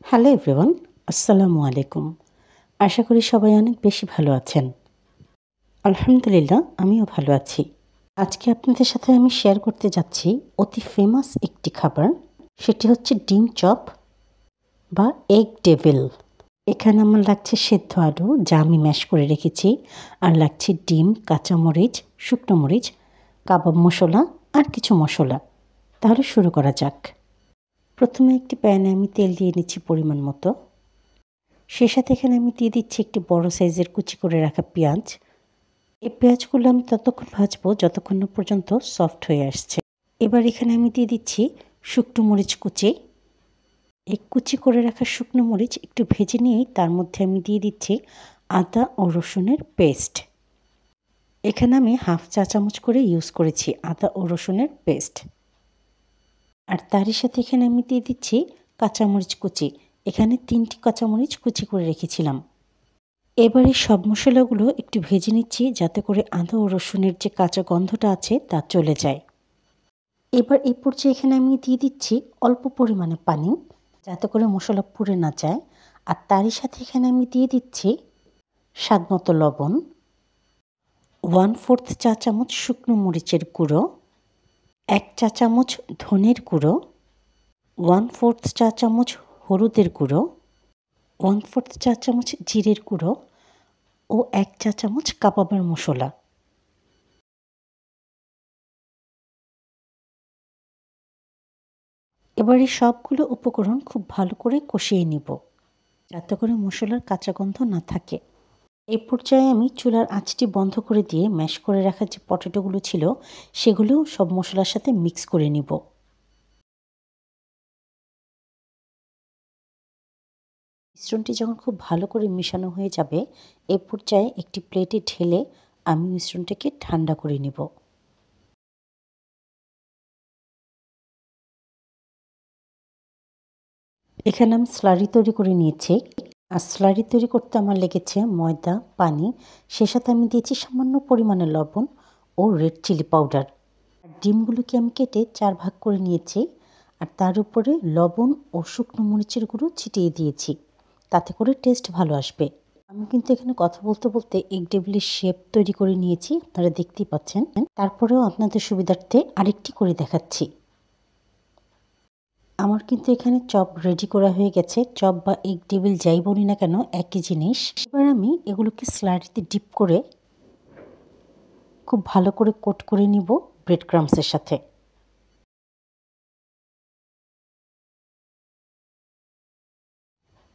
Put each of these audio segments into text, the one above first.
Hello everyone, আসসালামু আলাইকুম। আশা করি সবাই অনেক বেশি ভালো আছেন। আলহামদুলিল্লাহ, আমিও ভালো আছি। আজকে আপনাদের সাথে আমি শেয়ার করতে যাচ্ছি অতি ফেমাস একটি খাবার। সেটি হচ্ছে ডিম চপ বা এগ ডেভিল। এখানে আমার লাগছে সেদ্ধ আলু, যা আমি ম্যাশ করে রেখেছি, আর লাগছে ডিম, কাঁচামরিচ, শুকনো মরিচ, কাবাব মশলা আর কিছু মশলা। তাহলে শুরু করা যাক। প্রথমে একটি প্যানে আমি তেল দিয়ে নিচ্ছি পরিমাণ মতো। সেই সাথে এখানে আমি দিয়ে দিচ্ছি একটি বড় সাইজের কুচি করে রাখা পেঁয়াজ। এই পেঁয়াজগুলো আমি ততক্ষণ ভাজবো যতক্ষণ না পর্যন্ত সফট হয়ে আসছে। এবার এখানে আমি দিয়ে দিচ্ছি শুকনো মরিচ কুচি। এই কুচি করে রাখা শুকনো মরিচ একটু ভেজে নিয়েই তার মধ্যে আমি দিয়ে দিচ্ছি আদা ও রসুনের পেস্ট। এখানে আমি হাফ চা চামচ করে ইউজ করেছি আদা ও রসুনের পেস্ট। আর তারই সাথে এখানে আমি দিয়ে দিচ্ছি কাঁচামরিচ কুচি। এখানে 3টি কাঁচামরিচ কুচি করে রেখেছিলাম। এবারে সব মশলাগুলো একটু ভেজে নিচ্ছি যাতে করে আদা ও রসুনের যে কাঁচা গন্ধটা আছে তা চলে যায়। এবার এই পর্যায়ে এখানে আমি দিয়ে দিচ্ছি অল্প পরিমাণে পানি, যাতে করে মশলা পুড়ে না যায়। আর তারই সাথে এখানে আমি দিয়ে দিচ্ছি স্বাদমতো লবণ, 1/4 চা চামচ শুকনো মরিচের গুঁড়ো, 1 চা চামচ ধনের গুঁড়ো, 1/4 চা চামচ হলুদের গুঁড়ো, 1/4 চা চামচ জিরের গুঁড়ো ও 1 চা চামচ কাবাবের মশলা। এবারে সবগুলো উপকরণ খুব ভালো করে কষিয়ে নিব, যাতে করে মশলার কাঁচা গন্ধ না থাকে। এই পর্যায়ে আমি চুলার আঁচটি বন্ধ করে দিয়ে ম্যাশ করে রাখা যে পটেটোগুলো ছিল সেগুলো সব মশলার সাথে মিক্স করে নিব। মিশ্রণটি যখন খুব ভালো করে মিশানো হয়ে যাবে, এই পর্যায়ে একটি প্লেটে ঢেলে আমি মিশ্রণটাকে ঠান্ডা করে নিব। এখানে আমি স্লারি তৈরি করে নিয়েছি। আর স্লারি তৈরি করতে আমার লেগেছে ময়দা, পানি, সে সাথে আমি দিয়েছি সামান্য পরিমাণে লবণ ও রেড চিলি পাউডার। আর ডিমগুলোকে আমি কেটে 4 ভাগ করে নিয়েছি, আর তার উপরে লবণ ও শুকনো মরিচের গুঁড়ো ছিটিয়ে দিয়েছি, তাতে করে টেস্ট ভালো আসবে। আমি কিন্তু এখানে কথা বলতে বলতে এগ ডেভিলের শেপ তৈরি করে নিয়েছি, আপনারা দেখতেই পাচ্ছেন। তারপরেও আপনাদের সুবিধার্থে আরেকটি করে দেখাচ্ছি। আমার কিন্তু এখানে চপ রেডি করা হয়ে গেছে। চপ বা এগ ডেভিল যাই বলি না কেন একই জিনিস। এবার আমি এগুলোকে স্লারিতে ডিপ করে খুব ভালো করে কোট করে নিব ব্রেড ক্রাম্বসের সাথে।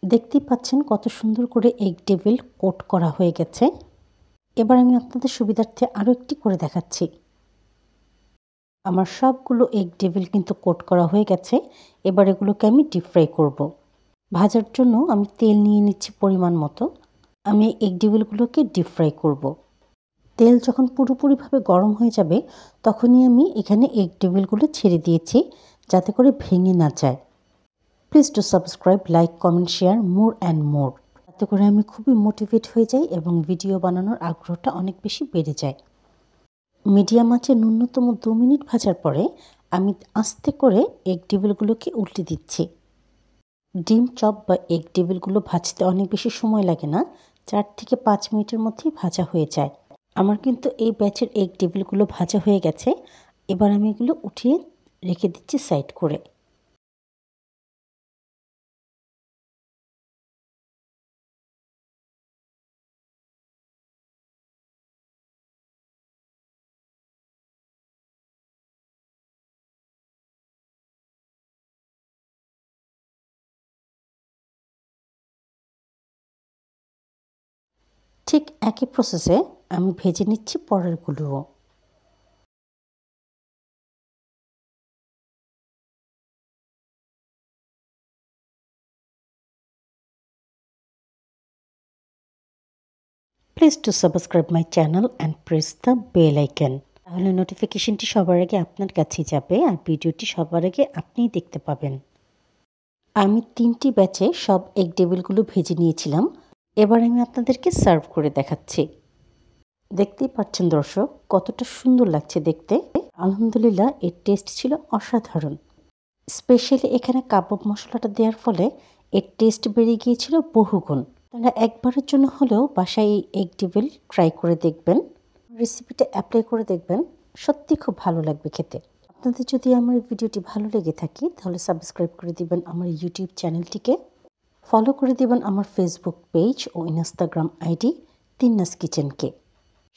দেখতেই পাচ্ছেন কত সুন্দর করে এগ ডেভিল কোট করা হয়ে গেছে। এবার আমি আপনাদের সুবিধার্থে আরও একটি করে দেখাচ্ছি। আমার সবগুলো এগ ডেভিল কিন্তু কোট করা হয়ে গেছে। এবার এগুলোকে আমি ডিপ ফ্রাই করব। ভাজার জন্য আমি তেল নিয়ে নিচ্ছি পরিমাণ মতো। আমি এগ ডেভিলগুলোকে ডিপ ফ্রাই করব। তেল যখন পুরোপুরিভাবে গরম হয়ে যাবে, তখনই আমি এখানে এগ ডেভিলগুলো ছেড়ে দিয়েছি, যাতে করে ভেঙে না যায়। Please to subscribe, like, comment, share more and more. যাতে করে আমি খুবই মোটিভেট হয়ে যাই এবং ভিডিও বানানোর আগ্রহটা অনেক বেশি বেড়ে যায়। মিডিয়াম আঁচে ন্যূনতম 2 মিনিট ভাজার পরে আমি আস্তে করে এগ ডেভিলগুলোকে উল্টে দিচ্ছি। ডিম চপ বা এগ ডেভিলগুলো ভাজতে অনেক বেশি সময় লাগে না, 4 থেকে 5 মিনিটের মধ্যেই ভাজা হয়ে যায়। আমার কিন্তু এই ব্যাচের এগ ডেভিলগুলো ভাজা হয়ে গেছে। এবার আমি এগুলো উঠিয়ে রেখে দিচ্ছি সাইড করে। ঠিক একই প্রসেসে আমি ভেজে নিচ্ছি পরেরগুলোও। Please to subscribe my channel and press the bell icon. তাহলে নোটিফিকেশনটি সবার আগে আপনার কাছেই যাবে আর ভিডিওটি সবার আগে আপনিই দেখতে পাবেন। আমি 3টি ব্যাচে সব এগ ডেভিলগুলো ভেজে নিয়েছিলাম। এবার আমি আপনাদেরকে সার্ভ করে দেখাচ্ছি। দেখতেই পাচ্ছেন দর্শক, কতটা সুন্দর লাগছে দেখতে। আলহামদুলিল্লাহ, এর টেস্ট ছিল অসাধারণ। স্পেশালি এখানে কাবাব মশলাটা দেওয়ার ফলে এর টেস্ট বেড়ে গিয়েছিল বহুগুণ। আপনারা একবারের জন্য হলেও বাসায় এই এগ ডিভিল ট্রাই করে দেখবেন, রেসিপিটা অ্যাপ্লাই করে দেখবেন, সত্যি খুব ভালো লাগবে খেতে। আপনাদের যদি আমার ভিডিওটি ভালো লেগে থাকে তাহলে সাবস্ক্রাইব করে দিবেন আমার ইউটিউব চ্যানেলটিকে, ফলো করে দিবেন আমার ফেসবুক পেজ ও ইনস্টাগ্রাম আইডি তিন্নাস কিচেনকে।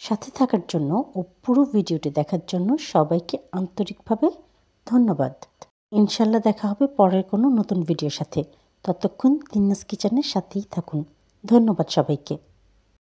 সাথে থাকার জন্য ও পুরো ভিডিওটি দেখার জন্য সবাইকে আন্তরিকভাবে ধন্যবাদ। ইনশাল্লাহ দেখা হবে পরের কোনো নতুন ভিডিওর সাথে। ততক্ষণ তিন্নাস কিচেনের সাথেই থাকুন। ধন্যবাদ সবাইকে।